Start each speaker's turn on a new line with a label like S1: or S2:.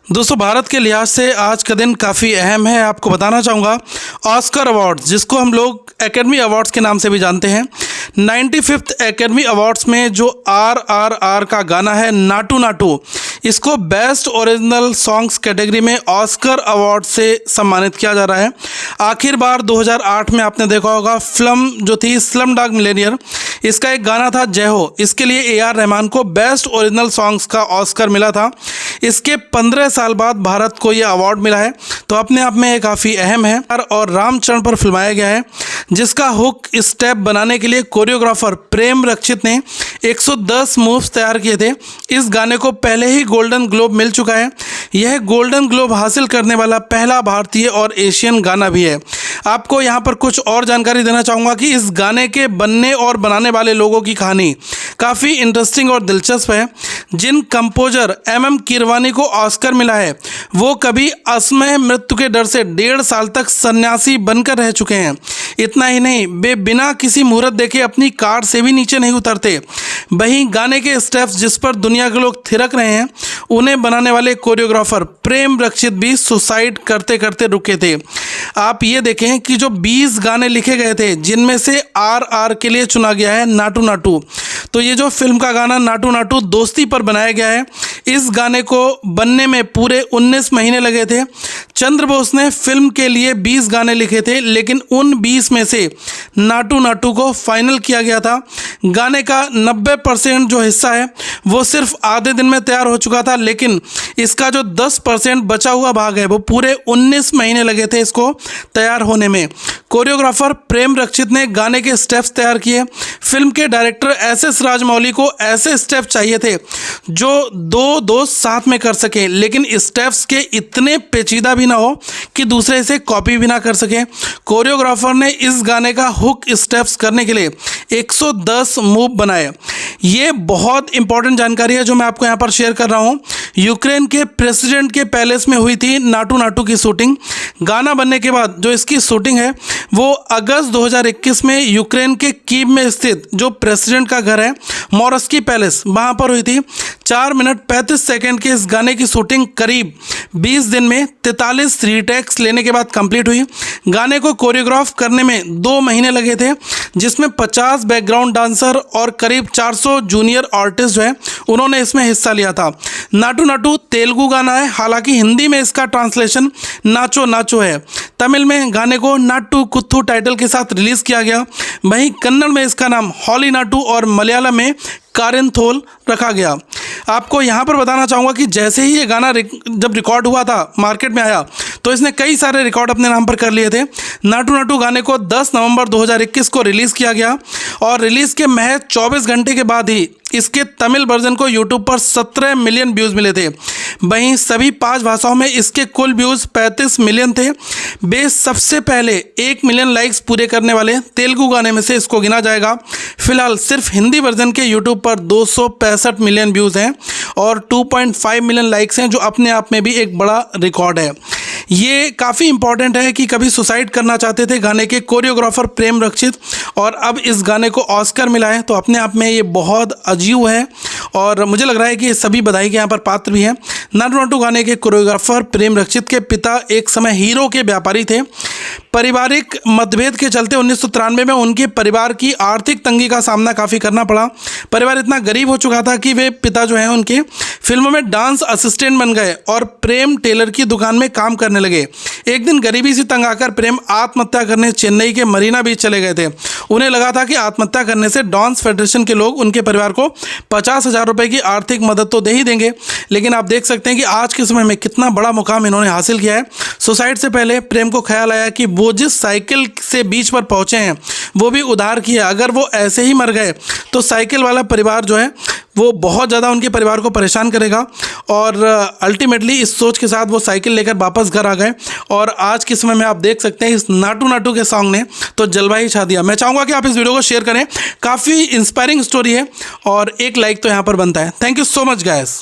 S1: दोस्तों, भारत के लिहाज से आज का दिन काफ़ी अहम है। आपको बताना चाहूँगा ऑस्कर अवार्ड्स, जिसको हम लोग एकेडमी अवार्ड्स के नाम से भी जानते हैं, 95th एकेडमी अवार्ड्स में जो RRR का गाना है नाटू नाटू, इसको बेस्ट ओरिजिनल सॉन्ग्स कैटेगरी में ऑस्कर अवार्ड से सम्मानित किया जा रहा है। आखिर बार 2008 में आपने देखा होगा फिल्म जो थी स्लम डॉग मिलियनेयर, इसका एक गाना था जय हो, इसके लिए AR रहमान को बेस्ट ओरिजिनल सॉन्ग्स का ऑस्कर मिला था। इसके 15 साल बाद भारत को ये अवार्ड मिला है, तो अपने आप में ये काफ़ी अहम है। और रामचरण पर फिल्माया गया है, जिसका हुक स्टेप बनाने के लिए कोरियोग्राफर प्रेम रक्षित ने 110 मूव्स तैयार किए थे। इस गाने को पहले ही गोल्डन ग्लोब मिल चुका है। यह गोल्डन ग्लोब हासिल करने वाला पहला भारतीय और एशियन गाना भी है। आपको यहाँ पर कुछ और जानकारी देना चाहूँगा कि इस गाने के बनने और बनाने वाले लोगों की कहानी काफ़ी इंटरेस्टिंग और दिलचस्प है। जिन कंपोजर MM कीरवानी को ऑस्कर मिला है, वो कभी असमय मृत्यु के डर से 1.5 साल तक सन्यासी बनकर रह चुके हैं। इतना ही नहीं, वे बिना किसी मुहूर्त देखे अपनी कार से भी नीचे नहीं उतरते। वहीं गाने के स्टेप्स जिस पर दुनिया के लोग थिरक रहे हैं, उन्हें बनाने वाले कोरियोग्राफर प्रेम रक्षित भी सुसाइड करते करते रुके थे। आप ये देखें कि जो 20 गाने लिखे गए थे, जिनमें से RR के लिए चुना गया है नाटू नाटू, तो ये जो फिल्म का गाना नाटू नाटू दोस्ती पर बनाया गया है, इस गाने को बनने में पूरे 19 महीने लगे थे। चंद्र बोस ने फिल्म के लिए 20 गाने लिखे थे, लेकिन उन 20 में से नाटू नाटू को फाइनल किया गया था। गाने का 90% जो हिस्सा है वो सिर्फ आधे दिन में तैयार हो चुका था, लेकिन इसका जो 10% बचा हुआ भाग है वो पूरे 19 महीने लगे थे इसको तैयार होने में। कोरियोग्राफर प्रेम रक्षित ने गाने के स्टेप्स तैयार किए। फिल्म के डायरेक्टर SS राजमौली को ऐसे स्टेप चाहिए थे जो दो दोस्त साथ में कर सकें, लेकिन स्टेप्स के इतने पेचीदा भी ना हो कि दूसरे इसे कॉपी भी ना कर सकें। कोरियोग्राफर ने इस गाने का हुक स्टेप्स करने के लिए 110 मूव बनाए। ये बहुत इंपॉर्टेंट जानकारी है जो मैं आपको यहाँ पर शेयर कर रहा हूँ। यूक्रेन के प्रेसिडेंट के पैलेस में हुई थी नाटू नाटू की शूटिंग। गाना बनने के बाद जो इसकी शूटिंग है वो अगस्त 2021 में यूक्रेन के कीव में स्थित जो प्रेसिडेंट का घर है मोरस्की पैलेस, वहाँ पर हुई थी। 4 मिनट 35 सेकंड के इस गाने की शूटिंग करीब 20 दिन में 43 रीटेक्स लेने के बाद कंप्लीट हुई। गाने को कोरियोग्राफ करने में 2 महीने लगे थे, जिसमें 50 बैकग्राउंड डांसर और करीब 400 जूनियर आर्टिस्ट जो है उन्होंने इसमें हिस्सा लिया था। नाटू नाटू तेलुगु गाना है, हालांकि हिंदी में इसका ट्रांसलेशन नाचो नाचो है। तमिल में गाने को नाटू कुत्थू टाइटल के साथ रिलीज़ किया गया। वहीं कन्नड़ में इसका नाम हॉली नाटू और मलयालम में कारेंथोल रखा गया। आपको यहाँ पर बताना चाहूँगा कि जैसे ही ये गाना जब रिकॉर्ड हुआ था, मार्केट में आया, तो इसने कई सारे रिकॉर्ड अपने नाम पर कर लिए थे। नाटू नाटू गाने को 10 नवंबर 2021 को रिलीज़ किया गया और रिलीज़ के महज 24 घंटे के बाद ही इसके तमिल वर्जन को यूट्यूब पर 17 मिलियन व्यूज़ मिले थे। वहीं सभी 5 भाषाओं में इसके कुल व्यूज़ 35 मिलियन थे। बेस सबसे पहले 1 मिलियन लाइक्स पूरे करने वाले तेलुगु गाने में से इसको गिना जाएगा। फिलहाल सिर्फ हिंदी वर्जन के यूट्यूब पर 265 मिलियन व्यूज़ हैं और 2.5 मिलियन लाइक्स हैं, जो अपने आप में भी एक बड़ा रिकॉर्ड है। ये काफ़ी इंपॉर्टेंट है कि कभी सुसाइड करना चाहते थे गाने के कोरियोग्राफर प्रेम रक्षित, और अब इस गाने को ऑस्कर मिला है, तो अपने आप में ये बहुत अजीब है और मुझे लग रहा है कि ये सभी बधाई के यहाँ पर पात्र भी हैं। नाटू नाटू गाने के कोरियोग्राफर प्रेम रक्षित के पिता एक समय हीरो के व्यापारी थे। पारिवारिक मतभेद के चलते 1993 में उनके परिवार की आर्थिक तंगी का सामना काफ़ी करना पड़ा। परिवार इतना गरीब हो चुका था कि वे पिता जो हैं उनके फिल्मों में डांस असिस्टेंट बन गए और प्रेम टेलर की दुकान में काम करने लगे। एक दिन गरीबी से तंग आकर प्रेम आत्महत्या करने चेन्नई के मरीना बीच चले गए थे। उन्हें लगा था कि आत्महत्या करने से डांस फेडरेशन के लोग उनके परिवार को 50,000 रुपये की आर्थिक मदद तो दे ही देंगे, लेकिन आप देख सकते हैं कि आज के समय में कितना बड़ा मुकाम इन्होंने हासिल किया है। सुसाइड से पहले प्रेम को ख्याल आया कि वो जिस साइकिल से बीच पर पहुँचे हैं वो भी उधार की है। अगर वो ऐसे ही मर गए तो साइकिल वाला परिवार जो है वो बहुत ज़्यादा उनके परिवार को परेशान करेगा, और अल्टीमेटली इस सोच के साथ वो साइकिल लेकर वापस घर आ गए। और आज के समय में आप देख सकते हैं इस नाटू नाटू के सॉन्ग ने तो जलवा ही छा दिया। मैं चाहूँगा कि आप इस वीडियो को शेयर करें, काफ़ी इंस्पायरिंग स्टोरी है और एक लाइक तो यहाँ पर बनता है। Thank you so much guys.